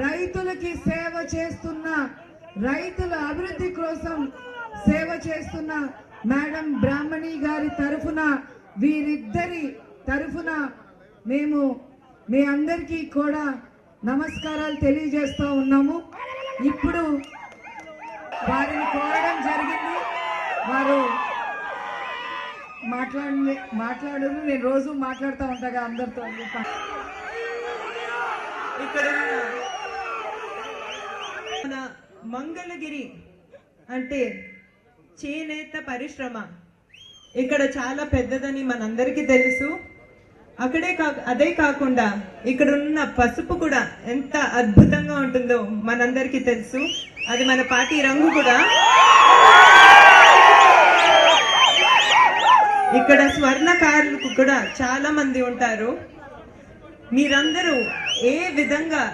రైతులకి సేవ చేస్తున్న, రైతుల అభివృద్ధి కోసం సేవ చేస్తున్న మేడం బ్రాహ్మణి గారి తరఫున, వీరిద్దరి తరఫున మేము మీ అందరికీ కూడా నమస్కారాలు తెలియజేస్తూ ఉన్నాము. ఇప్పుడు వారిని కోరడం జరిగింది. వారు మాట్లాడరు, నేను రోజు మాట్లాడుతూ ఉంటాగా అందరితో. ఇక్కడ మన మంగళగిరి అంటే చేనేత పరిశ్రమ ఇక్కడ చాలా పెద్దదని మనందరికీ తెలుసు. అదే కాకుండా ఇక్కడ ఉన్న పసుపు కూడా ఎంత అద్భుతంగా ఉంటుందో మనందరికీ తెలుసు. అది మన పార్టీ రంగు కూడా. ఇక్కడ స్వర్ణకారులకు కూడా చాలా మంది ఉంటారు. మీరందరూ ఏ విధంగా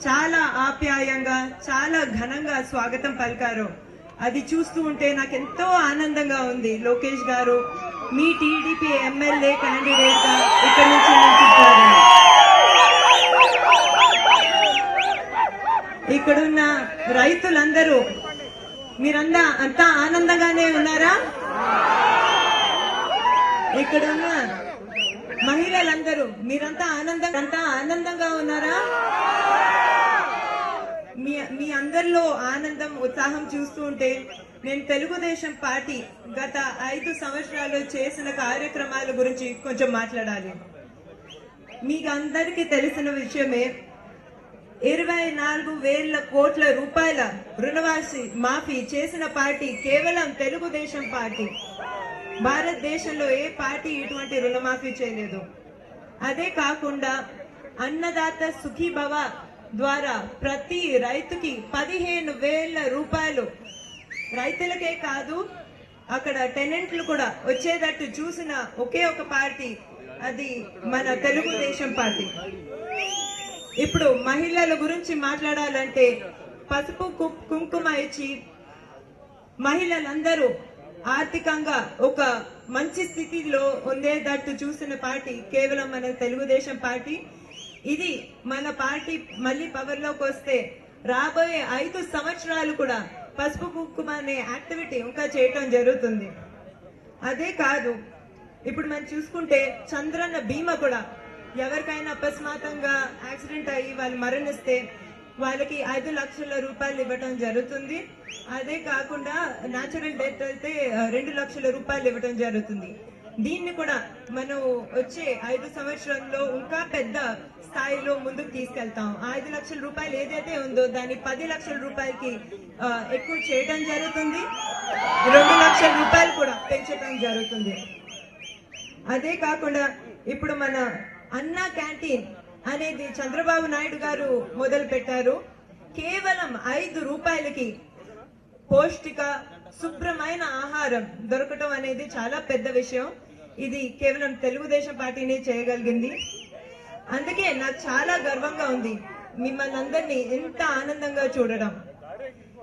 చాలా ఆప్యాయంగా చాలా ఘనంగా స్వాగతం పలికారో అది చూస్తూ ఉంటే నాకు ఎంతో ఆనందంగా ఉంది. లోకేష్ గారు మీ టీడీపీ ఎమ్మెల్యే క్యాండిడేట్ గా ఇక్కడి నుంచి నిల్చుంటారు. ఇక్కడున్న రైతులందరూ అంతా ఆనందంగానే ఉన్నారా? ఇక్కడున్న మహిళలందరూ మీరంతా ఆనందంగా ఉన్నారా? మీ అందరిలో ఆనందం ఉత్సాహం చూస్తూ ఉంటే నేను తెలుగుదేశం పార్టీ గత 5 సంవత్సరాలు చేసిన కార్యక్రమాల గురించి కొంచెం మాట్లాడాలి. మీకు అందరికీ తెలిసిన విషయమే 24,000 కోట్ల రూపాయల రుణవాసి మాఫీ చేసిన పార్టీ కేవలం తెలుగుదేశం పార్టీ. భారతదేశంలో ఏ పార్టీ ఇటువంటి రుణమాఫీ చేయలేదు. అదే కాకుండా అన్నదాత సుఖీభవ ద్వారా ప్రతి రైతుకి 15,000 రూపాయలు, రైతులకే కాదు అక్కడ టెనెంట్లు కూడా వచ్చేటట్టు చూసిన ఒకే ఒక పార్టీ అది మన తెలుగుదేశం పార్టీ. ఇప్పుడు మహిళల గురించి మాట్లాడాలంటే పసుపు కుంకుమ ఇచ్చి మహిళలందరూ ఆర్థికంగా ఒక మంచి స్థితిలో ఉండేటట్టు చూసిన పార్టీ కేవలం మన తెలుగుదేశం పార్టీ. ఇది మన పార్టీ మళ్ళీ పవర్ లోకి వస్తే రాబోయే 5 సంవత్సరాలు కూడా పసుపు కుంకుమ అనే యాక్టివిటీ ఇంకా చేయటం జరుగుతుంది. అదే కాదు, ఇప్పుడు మనం చూసుకుంటే చంద్రన్న బీమా కూడా ఎవరికైనా అకస్మాత్తుగా యాక్సిడెంట్ అయ్యి వాళ్ళు మరణిస్తే వాళ్ళకి 5 లక్షల రూపాయలు ఇవ్వటం జరుగుతుంది. అదే కాకుండా న్యాచురల్ డెత్ అయితే 2 లక్షల రూపాయలు ఇవ్వటం జరుగుతుంది. దీన్ని కూడా మనం వచ్చే 5 సంవత్సరాల్లో ఇంకా పెద్ద స్థాయిలో ముందుకు తీసుకెళ్తాం. 5 లక్షల రూపాయలు ఏదైతే ఉందో దాన్ని 10 లక్షల రూపాయలకి ఎక్కువ చేయడం జరుగుతుంది. 2 లక్షల రూపాయలు కూడా పెంచడం జరుగుతుంది. అదే కాకుండా ఇప్పుడు మన అన్నా క్యాంటీన్ అనేది చంద్రబాబు నాయుడు గారు మొదలు పెట్టారు. కేవలం 5 రూపాయలకి పౌష్టిక శుభ్రమైన ఆహారం దొరకటం అనేది చాలా పెద్ద విషయం. ఇది కేవలం తెలుగుదేశం పార్టీనే చేయగలిగింది. అందుకే నాకు చాలా గర్వంగా ఉంది మిమ్మల్ని అందరినీ ఎంత ఆనందంగా చూడడం.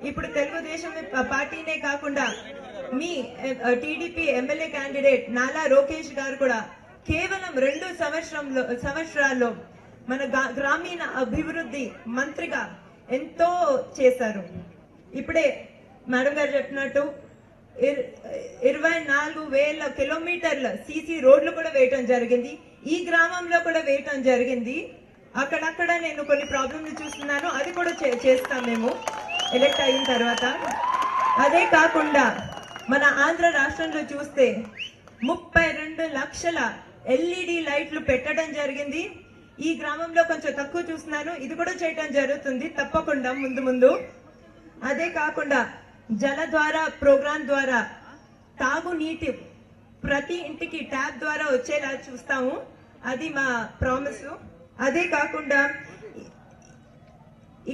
ఇప్పుడు తెలుగుదేశం పార్టీనే కాకుండా మీ టీడీపీ ఎమ్మెల్యే క్యాండిడేట్ నాలా లోకేష్ గారు కూడా కేవలం 2 సంవత్సరాల్లో మన గ్రామీణ అభివృద్ధి మంత్రిగా ఎంతో చేశారు. ఇప్పుడే మేడం గారు చెప్పినట్టు 24,000 కిలోమీటర్ల సీసీ రోడ్లు కూడా వేయటం జరిగింది. ఈ గ్రామంలో కూడా వేయటం జరిగింది. అక్కడక్కడ నేను కొన్ని ప్రాబ్లమ్లు చూస్తున్నాను, అది కూడా చేస్తాం మేము ఎలక్ట్ అయిన తర్వాత. అదే కాకుండా మన ఆంధ్ర రాష్ట్రంలో చూస్తే 32 లక్షల ఎల్ఈడి లైట్లు పెట్టడం జరిగింది. ఈ గ్రామంలో కొంచెం తక్కువ చూస్తున్నాను, ఇది కూడా చేయటం జరుగుతుంది తప్పకుండా ముందు. అదే కాకుండా జల ద్వారా ప్రోగ్రాం ద్వారా తాగునీటి ప్రతి ఇంటికి ట్యాప్ ద్వారా వచ్చేలా చూస్తాము, అది మా ప్రామిస్. అదే కాకుండా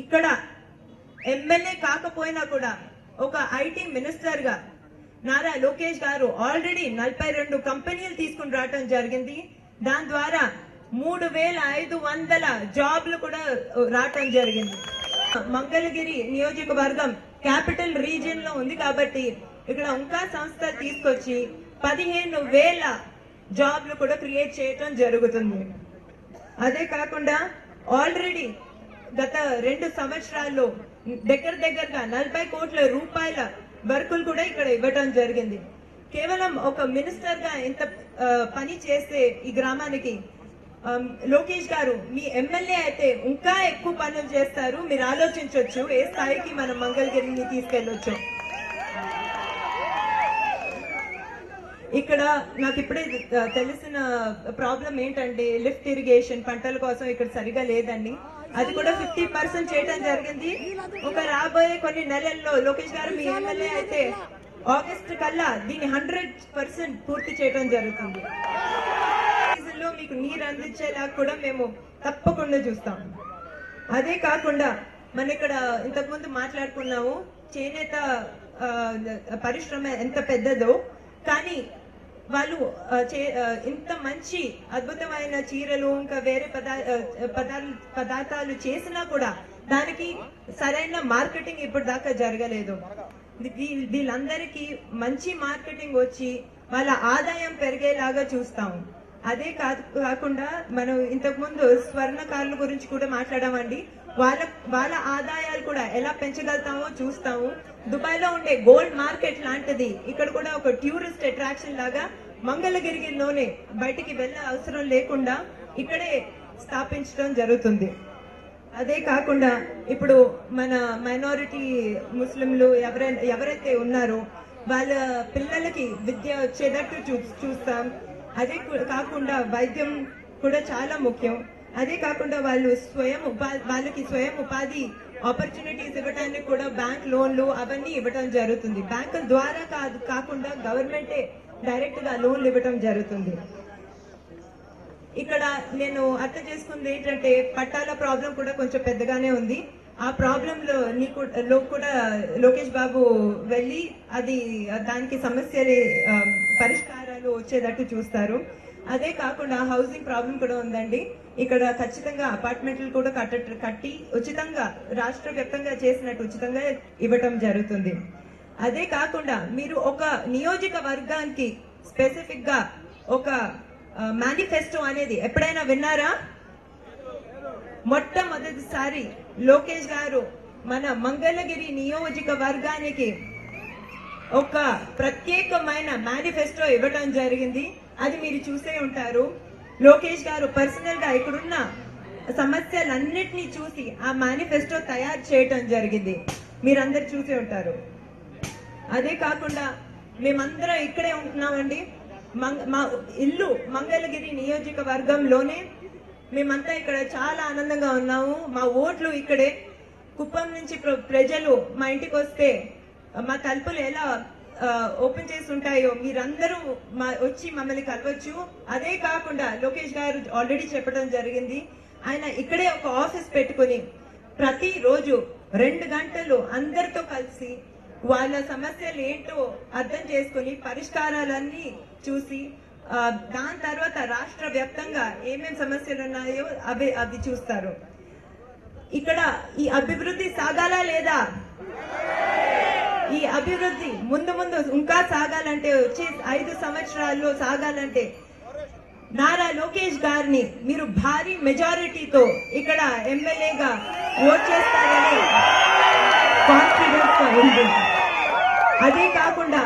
ఇక్కడ ఎమ్మెల్యే కాకపోయినా కూడా ఒక ఐటీ మినిస్టర్ గా నారా లోకేష్ గారు ఆల్రెడీ 42 కంపెనీలు తీసుకుని రావటం జరిగింది. దాని ద్వారా 3,500 జాబ్లు కూడా రావటం జరిగింది. మంగళగిరి నియోజకవర్గం క్యాపిటల్ రీజియన్ లో ఉంది కాబట్టి ఇక్కడ ఇంకా సంస్థ తీసుకొచ్చి 15,000 జాబ్లు కూడా క్రియేట్ చేయటం జరుగుతుంది. అదే కాకుండా ఆల్రెడీ గత 2 సంవత్సరాల్లో దగ్గరగా 40 కోట్ల రూపాయల వర్కులు కూడా ఇక్కడ ఇవ్వటం జరిగింది. కేవలం ఒక మినిస్టర్ గా ఇంత పని చేస్తే ఈ గ్రామానికి లోకేష్ గారు మీ ఎమ్మెల్యే అయితే ఇంకా ఎక్కువ పనులు చేస్తారు. మీరు ఆలోచించవచ్చు ఏ స్థాయికి మనం మంగళగిరిని తీసుకెళ్లొచ్చు. ఇక్కడ నాకు ఇప్పుడే తెలిసిన ప్రాబ్లం ఏంటంటే లిఫ్ట్ ఇరిగేషన్ పంటల కోసం ఇక్కడ సరిగా లేదండి. అది కూడా 50% చేయడం జరిగింది. ఒక రాబోయే కొన్ని నెలల్లో లోకేష్ గారు మీ ఎమ్మెల్యే అయితే ఆగస్ట్ కల్లా దీన్ని 100% పూర్తి చేయడం జరుగుతుంది. సీజన్లో మీకు నీరు అందించేలా కూడా మేము తప్పకుండా చూస్తాం. అదే కాకుండా మన ఇక్కడ ఇంతకుముందు మాట్లాడుకున్నాము చేనేత పరిశ్రమ ఎంత పెద్దదో, కానీ వాళ్ళు ఇంత మంచి అద్భుతమైన చీరలు ఇంకా వేరే పదార్థాలు చేసినా కూడా దానికి సరైన మార్కెటింగ్ ఇప్పుడు దాకా జరగలేదు. వీళ్ళందరికీ మంచి మార్కెటింగ్ వచ్చి వాళ్ళ ఆదాయం పెరిగేలాగా చూస్తాము. అదే కాకుండా మనం ఇంతకు ముందు స్వర్ణకారుల గురించి కూడా మాట్లాడామండి. వాళ్ళ ఆదాయాలు కూడా ఎలా పెంచగలుగుతామో చూస్తాము. దుబాయ్ లో ఉండే గోల్డ్ మార్కెట్ లాంటిది ఇక్కడ కూడా ఒక టూరిస్ట్ అట్రాక్షన్ లాగా మంగళగిరిలోనే బయటికి వెళ్ళే అవసరం లేకుండా ఇక్కడే స్థాపించడం జరుగుతుంది. అదే కాకుండా ఇప్పుడు మన మైనారిటీ ముస్లింలు ఎవరైతే ఉన్నారో వాళ్ళ పిల్లలకి విద్య వచ్చేటట్టు చూస్తాం. అదే కాకుండా వైద్యం కూడా చాలా ముఖ్యం. అదే కాకుండా వాళ్ళకి స్వయం ఉపాధి ఆపర్చునిటీస్ ఇవ్వడానికి కూడా బ్యాంక్ లోన్లు అవన్నీ ఇవ్వడం జరుగుతుంది. బ్యాంకుల ద్వారా కాకుండా గవర్నమెంటే డైరెక్ట్ గా లోన్లు ఇవ్వడం జరుగుతుంది. ఇక్కడ నేను అర్థం చేసుకుంది ఏంటంటే పట్టాల ప్రాబ్లం కూడా కొంచెం పెద్దగానే ఉంది. ఆ ప్రాబ్లం లో కూడా లోకేష్ బాబు వెళ్ళి దానికి సమస్యలు పరిష్కారాలు వచ్చేటట్టు చూస్తారు. అదే కాకుండా హౌసింగ్ ప్రాబ్లం కూడా ఉందండి. ఇక్కడ ఖచ్చితంగా అపార్ట్మెంట్లు కూడా కట్టి ఉచితంగా రాష్ట్ర వ్యాప్తంగా చేసినట్టు ఉచితంగా ఇవ్వటం జరుగుతుంది. అదే కాకుండా మీరు ఒక నియోజకవర్గానికి స్పెసిఫిక్ గా ఒక మేనిఫెస్టో అనేది ఎప్పుడైనా విన్నారా? మొట్టమొదటిసారి లోకేష్ గారు మన మంగళగిరి నియోజకవర్గానికి ఒక ప్రత్యేకమైన మేనిఫెస్టో ఇవ్వడం జరిగింది. అది మీరు చూసే ఉంటారు. లోకేష్ గారు పర్సనల్ గా ఇక్కడున్న సమస్యలన్నిటినీ చూసి ఆ మేనిఫెస్టో తయారు చేయడం జరిగింది. మీరందరు చూసే ఉంటారు. అదే కాకుండా మేమందరం ఇక్కడే ఉంటున్నామండి. మా ఇల్లు మంగళగిరి నియోజకవర్గంలోనే. మేమంతా ఇక్కడ చాలా ఆనందంగా ఉన్నాము. మా ఓట్లు ఇక్కడే. కుప్పం నుంచి ప్రజలు మా ఇంటికి వస్తే మా తలుపులు ఎలా ఓపెన్ చేసి ఉంటాయో మీరందరూ వచ్చి మమ్మల్ని కలవచ్చు. అదే కాకుండా లోకేష్ గారు ఆల్రెడీ చెప్పడం జరిగింది, ఆయన ఇక్కడే ఒక ఆఫీస్ పెట్టుకుని ప్రతిరోజు 2 గంటలు అందరితో కలిసి వాళ్ళ సమస్యలు ఏంటో అర్థం చేసుకుని పరిష్కారాలన్నీ చూసి దాని తర్వాత రాష్ట్ర వ్యాప్తంగా ఏమేం సమస్యలు ఉన్నాయో అవి చూస్తారు. ఇక్కడ ఈ అభివృద్ధి సాగాలా లేదా? ఈ అభివృద్ధి ముందు ఇంకా సాగాలంటే వచ్చే 5 సంవత్సరాల్లో సాగాలంటే నారా లోకేష్ గారిని మీరు భారీ మెజారిటీతో ఇక్కడ ఎమ్మెల్యేగా ఓట్ చేస్తారని కాన్ఫిడెన్స్ గా ఉంది. అదే కాకుండా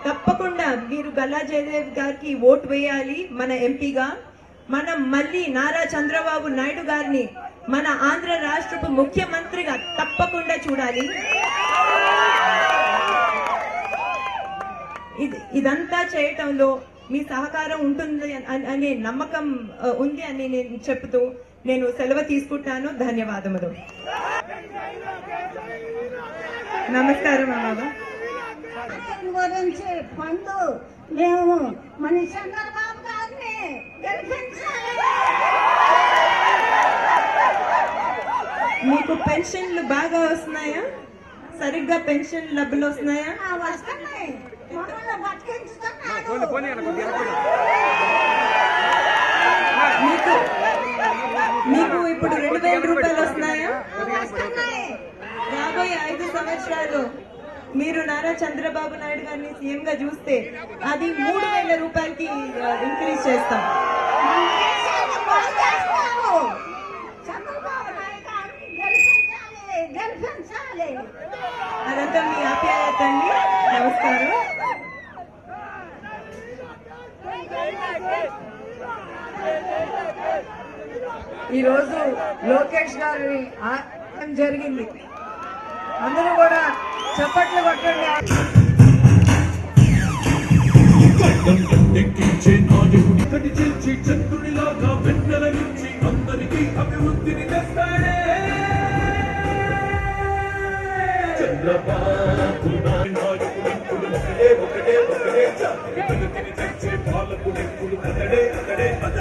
తప్పకుండా మీరు గల్లా జయదేవ్ గారికి ఓటు వేయాలి మన ఎంపీగా. మనం మళ్ళీ నారా చంద్రబాబు నాయుడు గారిని మన ఆంధ్ర రాష్ట్రపు ముఖ్యమంత్రిగా తప్పకుండా చూడాలి. ఇదంతా చేయటంలో మీ సహకారం ఉంటుంది అనే నమ్మకం ఉంది అని నేను చెప్తూ నేను సెలవు తీసుకుంటాను. ధన్యవాదములు. నమస్కారం అమ్మా. గురించి పండు మేము మన చంద్రబాబు గారిని గెలిపించాలి. మీకు పెన్షన్లు బాగా వస్తున్నాయా? సరిగ్గా పెన్షన్ డబ్బులు వస్తున్నాయా? వస్తున్నాయి. మమ్మల్ని బతికించుతున్నాడు. మీకు ఇప్పుడు 2000 రూపాయలు వస్తున్నాయా? వస్తున్నాయి. రాబోయే 5 సంవత్సరాలు మీరు నారా చంద్రబాబు నాయుడు గారిని సీఎం గా చూస్తే అది 3000 రూపాయలకి ఇంక్రీజ్ చేస్తాం. చంద్రబాబు నాయుడు గారిని అదంతా మీ ఆప్యాయత అండి. నమస్కారం. ఈరోజు లోకేష్ గారి జరిగింది. అందరూ కూడా చప్పట్లు కొట్టండి. చంద్రుడిలాగా వెన్నెల నుంచి అందరికీ అభివృద్ధిని తెస్తాడే చంద్రబాబు నాయుడు. ఒకటే ఒకటే ఒకటే